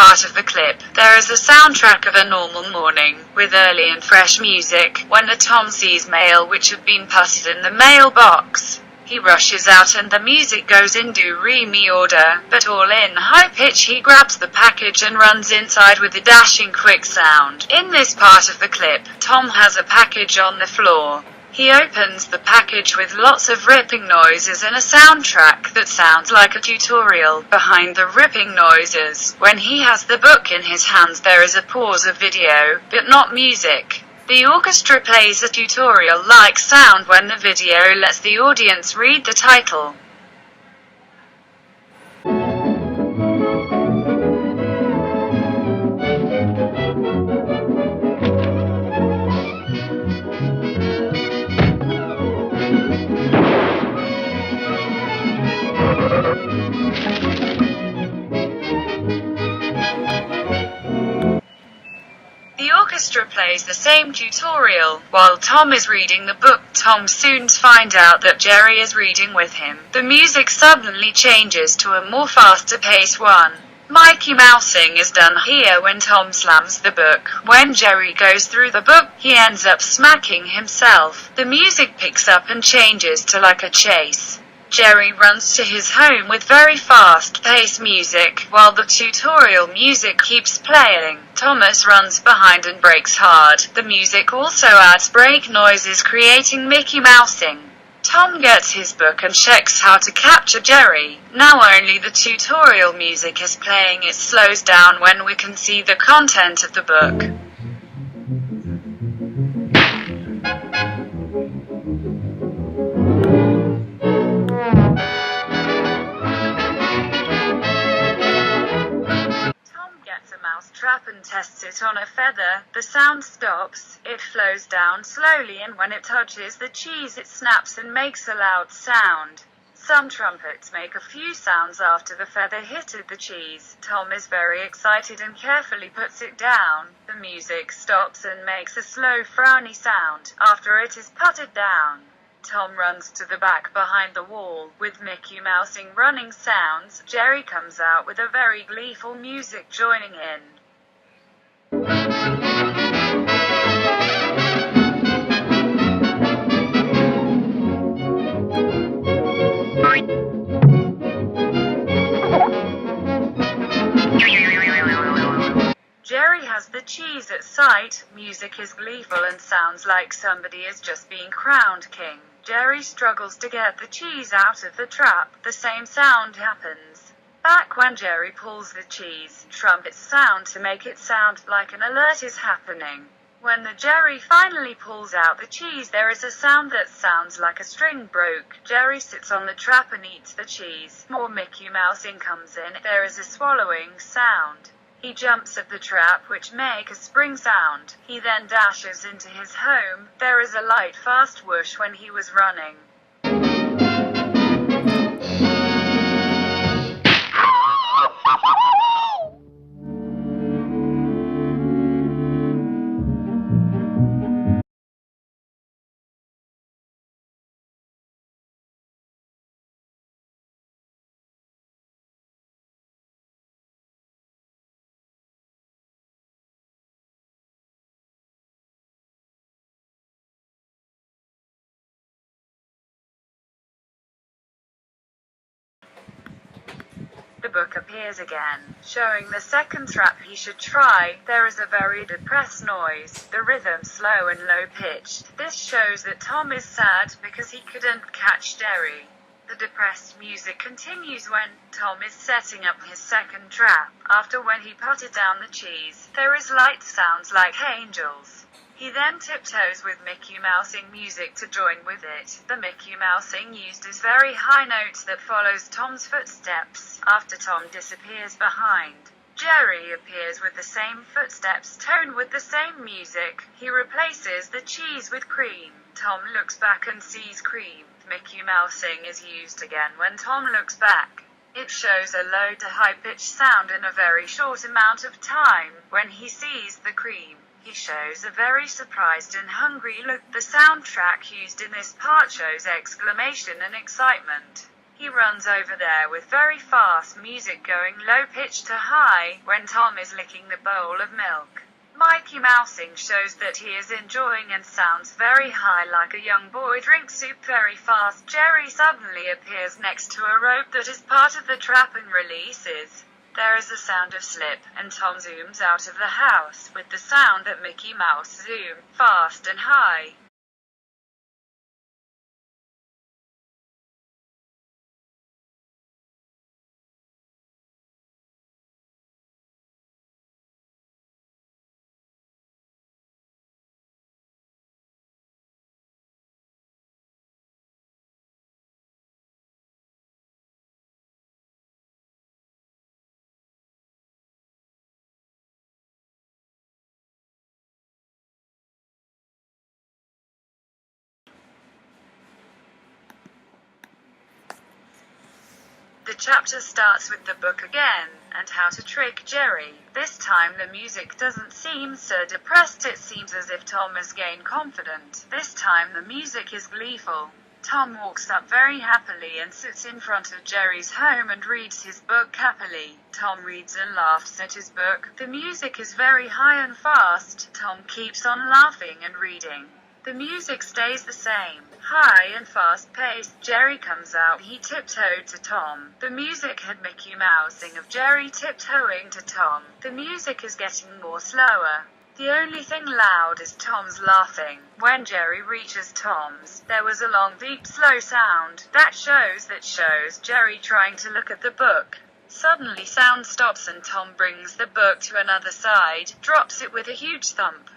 part of the clip, there is a soundtrack of a normal morning, with early and fresh music, when Tom sees mail which had been putted in the mailbox. He rushes out and the music goes in do-re-mi order, but all in high pitch. He grabs the package and runs inside with a dashing quick sound. In this part of the clip, Tom has a package on the floor. He opens the package with lots of ripping noises and a soundtrack that sounds like a tutorial. Behind the ripping noises, when he has the book in his hands, there is a pause of video, but not music. The orchestra plays a tutorial-like sound when the video lets the audience read the title. The orchestra plays the same tutorial, while Tom is reading the book. Tom soon finds out that Jerry is reading with him. The music suddenly changes to a more faster-paced one. Mickey Mousing is done here when Tom slams the book. When Jerry goes through the book, he ends up smacking himself. The music picks up and changes to like a chase. Jerry runs to his home with very fast-paced music, while the tutorial music keeps playing. Thomas runs behind and brakes hard. The music also adds brake noises, creating Mickey Mousing. Tom gets his book and checks how to capture Jerry. Now only the tutorial music is playing. It slows down when we can see the content of the book. Trap and tests it on a feather. The sound stops, it flows down slowly, and when it touches the cheese it snaps and makes a loud sound. Some trumpets make a few sounds after the feather hitted the cheese. Tom is very excited and carefully puts it down. The music stops and makes a slow frowny sound after it is putted down. Tom runs to the back behind the wall, with Mickey Mousing running sounds. Jerry comes out with a very gleeful music joining in. Jerry has the cheese at sight. Music is gleeful and sounds like somebody is just being crowned king. Jerry struggles to get the cheese out of the trap. The same sound happens back when Jerry pulls the cheese. Trumpets sound to make it sound like an alert is happening. When the Jerry finally pulls out the cheese, there is a sound that sounds like a string broke. Jerry sits on the trap and eats the cheese. More Mickey Mousing comes in. There is a swallowing sound. He jumps at the trap, which make a spring sound. He then dashes into his home. There is a light fast whoosh when he was running. The book appears again, showing the second trap he should try. There is a very depressed noise, the rhythm slow and low-pitched. This shows that Tom is sad because he couldn't catch Jerry. The depressed music continues when Tom is setting up his second trap. After when he putted down the cheese, there is light sounds like angels. He then tiptoes with Mickey Mousing music to join with it. The Mickey Mousing used is very high notes that follows Tom's footsteps. After Tom disappears behind, Jerry appears with the same footsteps toned with the same music. He replaces the cheese with cream. Tom looks back and sees cream. Mickey Mousing is used again when Tom looks back. It shows a low to high-pitched sound in a very short amount of time. When he sees the cream, he shows a very surprised and hungry look. The soundtrack used in this part shows exclamation and excitement. He runs over there with very fast music going low pitch to high, when Tom is licking the bowl of milk. Mikey Mousing shows that he is enjoying and sounds very high like a young boy drinks soup very fast. Jerry suddenly appears next to a rope that is part of the trap and releases. There is a sound of slip, and Tom zooms out of the house, with the sound that Mickey Mouse zoomed, fast and high. The chapter starts with the book again, and how to trick Jerry. This time the music doesn't seem so depressed, it seems as if Tom has gained confidence. This time the music is gleeful. Tom walks up very happily and sits in front of Jerry's home and reads his book happily. Tom reads and laughs at his book. The music is very high and fast. Tom keeps on laughing and reading. The music stays the same, high and fast-paced. Jerry comes out. He tiptoed to Tom. The music had Mickey Mousing of Jerry tiptoeing to Tom. The music is getting more slower. The only thing loud is Tom's laughing. When Jerry reaches Tom's, there was a long, deep, slow sound. That shows Jerry trying to look at the book. Suddenly sound stops and Tom brings the book to another side, drops it with a huge thump.